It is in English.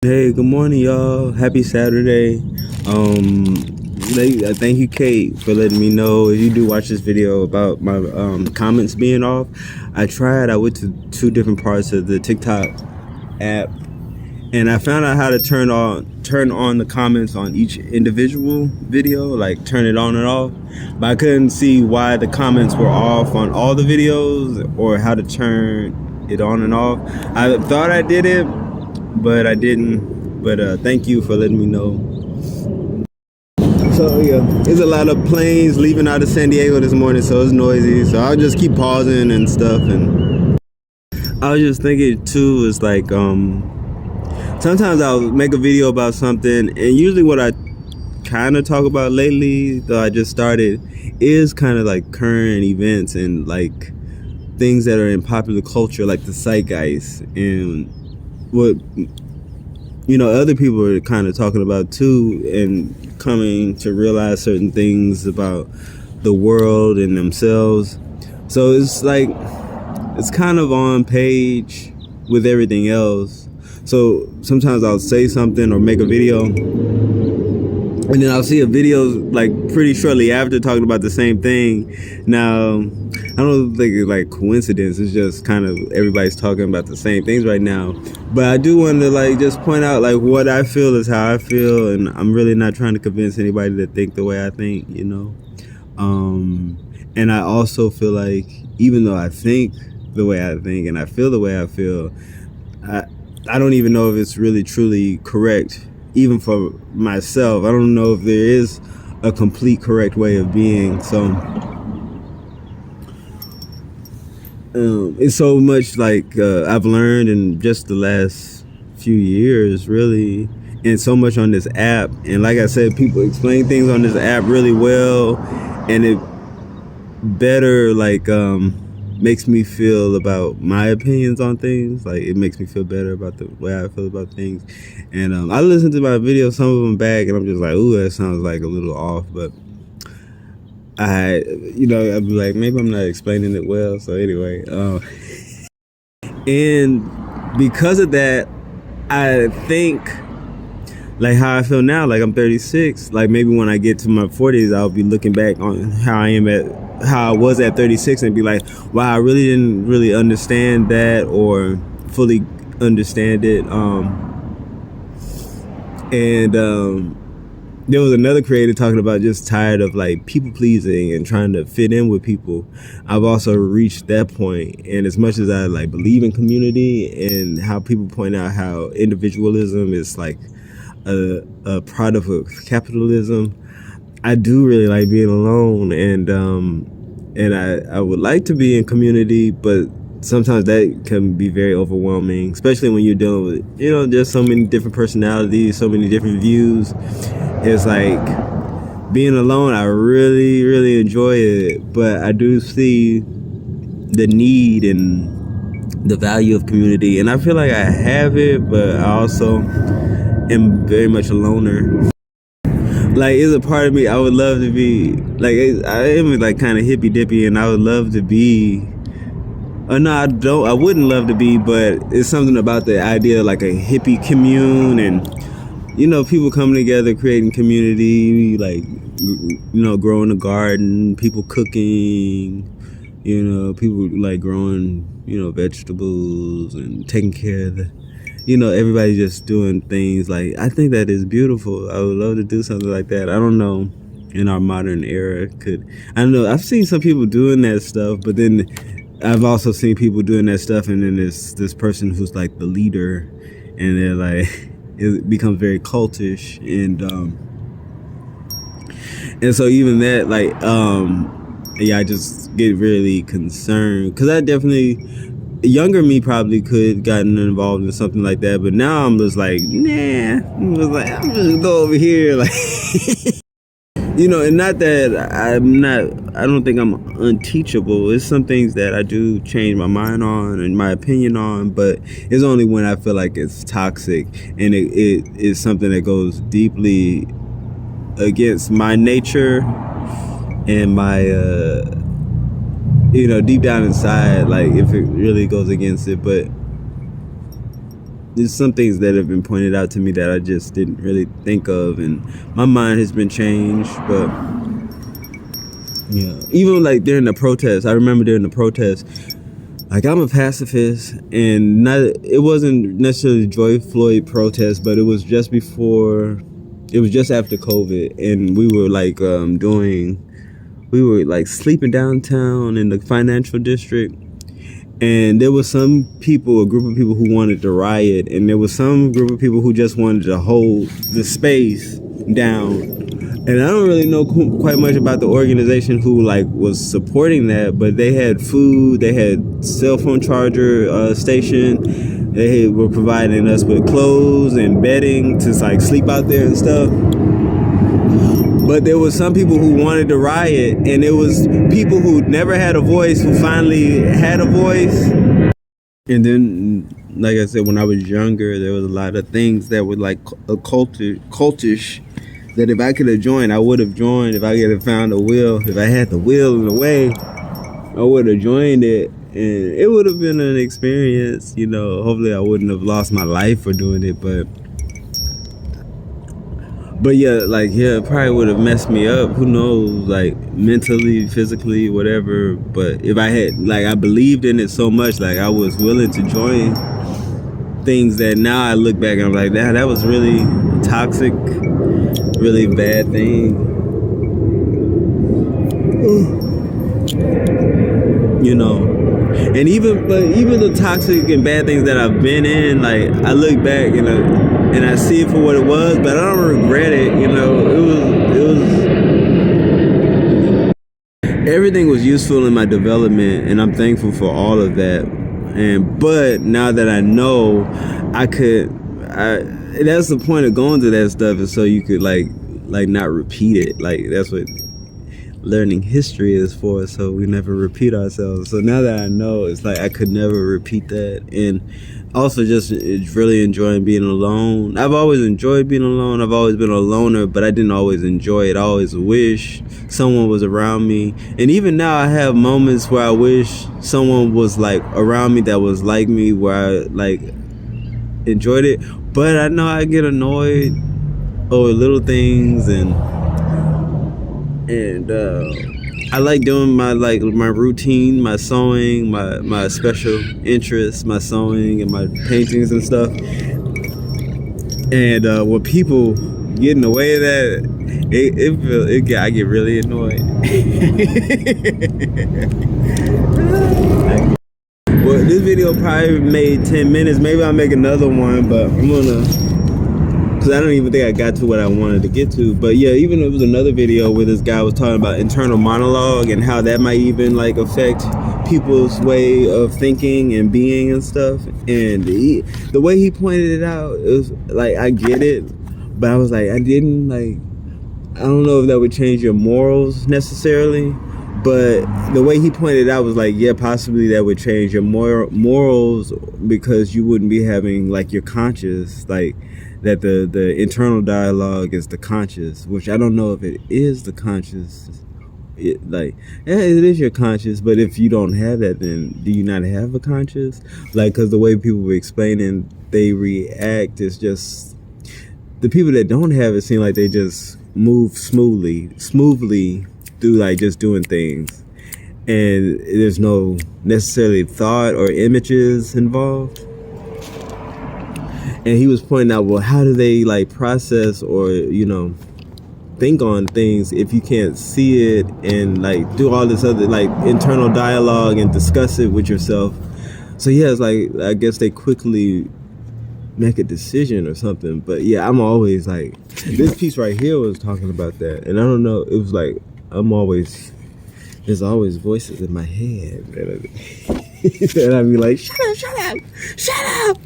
Hey, good morning, y'all. Happy Saturday. Um, thank you, Kate, for letting me know if you do watch this video about my comments being off. I went to two different parts of the TikTok app, and I found out how to turn on the comments on each individual video, like turn it on and off. But I couldn't see why the comments were off on all the videos or how to turn it on and off. I thought I did it, but I didn't. But thank you for letting me know. So yeah, there's a lot of planes leaving out of San Diego this morning, so it's noisy. So I'll just keep pausing and stuff. And I was just thinking too, is like sometimes I'll make a video about something, and usually what I kind of talk about lately, though I just started, is kind of like current events and like things that are in popular culture, like the zeitgeist and what other people are kind of talking about too, and coming to realize certain things about the world and themselves. So it's like it's kind of on page with everything else. So sometimes I'll say something or make a video, and then I'll see a video like pretty shortly after talking about the same thing. Now, I don't think it's like coincidence. It's just kind of everybody's talking about the same things right now. But I do want to like just point out like what I feel is how I feel, and I'm really not trying to convince anybody to think the way I think. And I also feel like even though I think the way I think and I feel the way I feel, I don't even know if it's really truly correct. Even for myself, I don't know if there is a complete correct way of being. So it's so much like I've learned in just the last few years, really, and so much on this app. And like I said, people explain things on this app really well, and it better like makes me feel about my opinions on things. Like it makes me feel better about the way I feel about things. And I listen to my videos, some of them back, and I'm just like, ooh, that sounds like a little off. But I'd be like, maybe I'm not explaining it well. So anyway, and because of that, I think like how I feel now, like I'm 36, like maybe when I get to my 40s, I'll be looking back on how I was at 36 and be like, wow, I really didn't really understand that or fully understand it. There was another creator talking about just tired of like people pleasing and trying to fit in with people. I've also reached that point, and as much as I like believe in community and how people point out how individualism is like a product of capitalism, I do really like being alone, and I would like to be in community, but sometimes that can be very overwhelming, especially when you're dealing with there's so many different personalities, so many different views. It's like being alone, I really, really enjoy it, but I do see the need and the value of community, and I feel like I have it, but I also am very much a loner. Like, it's a part of me I would love to be like, I am like kind of hippy dippy, and I would love to be. No, I wouldn't love to be, but it's something about the idea of like a hippie commune, and people coming together, creating community, like growing a garden, people cooking, people like growing vegetables and taking care of everybody just doing things. Like, I think that is beautiful. I would love to do something like that. I don't know, in our modern era, I don't know, I've seen some people doing that stuff, but then I've also seen people doing that stuff, and then there's this person who's like the leader, and they're like, it becomes very cultish, and so even that, like, yeah, I just get really concerned, because I definitely, younger me probably could gotten involved in something like that, but now I'm just like, nah, I'm just go over here, like, and not that I don't think I'm unteachable. It's some things that I do change my mind on and my opinion on, but it's only when I feel like it's toxic and it is something that goes deeply against my nature and my deep down inside, like if it really goes against it. But there's some things that have been pointed out to me that I just didn't really think of, and my mind has been changed. But yeah, even like during the protest, I remember during the protest, like I'm a pacifist, and it wasn't necessarily George Floyd protest, but it was just before, it was just after COVID, and we were like we were like sleeping downtown in the financial district, and there was some people, a group of people who wanted to riot, and there was some group of people who just wanted to hold the space down. And I don't really know quite much about the organization who like was supporting that, but they had food, they had cell phone charger station, they were providing us with clothes and bedding to like sleep out there and stuff. But there was some people who wanted to riot, and there was people who never had a voice who finally had a voice. And then, like I said, when I was younger, there was a lot of things that were like cultish, that if I could have joined, I would have joined. If I could have found a will, if I had the will in the way, I would have joined it, and it would have been an experience. You know, hopefully I wouldn't have lost my life for doing it, but yeah, like, yeah, it probably would have messed me up. Who knows, like mentally, physically, whatever. But if I had, like, I believed in it so much, like I was willing to join things that now I look back and I'm like, that was really toxic, really bad thing. You know, and even the toxic and bad things that I've been in, like I look back and I see it for what it was, but I don't regret it. You know, it was everything was useful in my development, and I'm thankful for all of that. But now that I know, that's the point of going through that stuff, is so you could like not repeat it. Like that's what learning history is for, so we never repeat ourselves. So now that I know, it's like I could never repeat that. And also just really enjoying being alone. I've always enjoyed being alone. I've always been a loner, but I didn't always enjoy it. I always wish someone was around me. And even now I have moments where I wish someone was like around me that was like me, where I like enjoyed it. But I know I get annoyed over little things, and I like doing my routine, my sewing, my special interests, my sewing and my paintings and stuff. And when people get in the way of that, I get really annoyed. Well, this video probably made 10 minutes. Maybe I'll make another one, but I'm gonna, because I don't even think I got to what I wanted to get to. But yeah, even it was another video where this guy was talking about internal monologue and how that might even like affect people's way of thinking and being and stuff. And the way he pointed it out, it was like, I get it, but I was like, I don't know if that would change your morals necessarily. But the way he pointed it out was like, yeah, possibly that would change your morals, because you wouldn't be having like your conscious, like that the internal dialogue is the conscious, which I don't know if it is the conscious. It is your conscious, but if you don't have that, then do you not have a conscious? Like, because the way people were explaining they react is just, the people that don't have it seem like they just move smoothly through like just doing things, and there's no necessarily thought or images involved. And he was pointing out, well, how do they like process or, you know, think on things if you can't see it and like do all this other like internal dialogue and discuss it with yourself? So yeah, it's like, I guess they quickly make a decision or something. But yeah, I'm always like, this piece right here was talking about that, and I don't know, it was like, there's always voices in my head and I'd be like, shut up.